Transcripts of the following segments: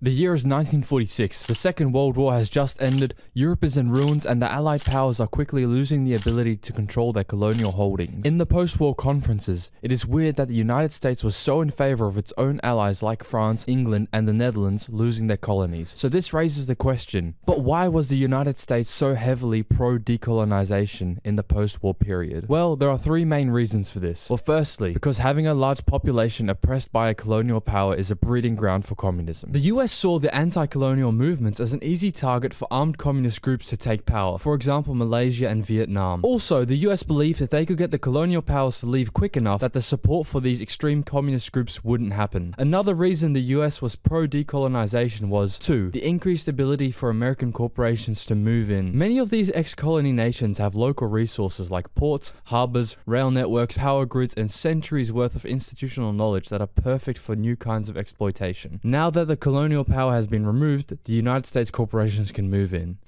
The year is 1946, the Second World War has just ended, Europe is in ruins, and the Allied powers are quickly losing the ability to control their colonial holdings. In the post-war conferences, it is weird that the United States was so in favor of its own allies like France, England, and the Netherlands losing their colonies. So this raises the question, but why was the United States so heavily pro-decolonisation in the post-war period? Well, there are three main reasons for this. Well, firstly, because having a large population oppressed by a colonial power is a breeding ground for communism. The US saw the anti-colonial movements as an easy target for armed communist groups to take power, for example Malaysia and Vietnam. Also, the US believed that they could get the colonial powers to leave quick enough that the support for these extreme communist groups wouldn't happen. Another reason the US was pro-decolonisation was 2. The increased ability for American corporations to move in. Many of these ex-colony nations have local resources like ports, harbours, rail networks, power grids, and centuries worth of institutional knowledge that are perfect for new kinds of exploitation. Now that the colonial power has been removed, the United States corporations can move in.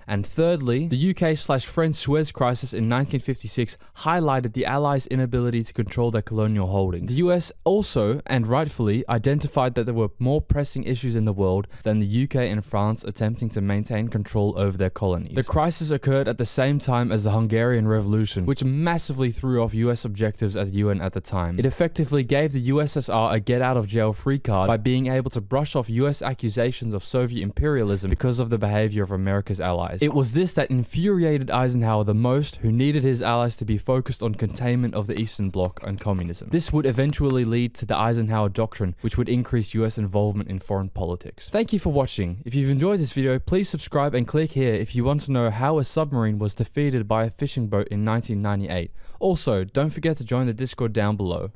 And thirdly, the UK/French Suez Crisis in 1956 highlighted the Allies' inability to control their colonial holdings. The US also, and rightfully, identified that there were more pressing issues in the world than the UK and France attempting to maintain control over their colonies. The crisis occurred at the same time as the Hungarian Revolution, which massively threw off US objectives at the UN at the time. It effectively gave the USSR a get-out-of-jail-free card by being able to brush off US accusations of Soviet imperialism because of the behavior of America's allies. It was this that infuriated Eisenhower the most, who needed his allies to be focused on containment of the Eastern Bloc and communism. This would eventually lead to the Eisenhower Doctrine, which would increase US involvement in foreign politics. Thank you for watching. If you've enjoyed this video, please subscribe and click here if you want to know how a submarine was defeated by a fishing boat in 1998. Also, don't forget to join the Discord down below.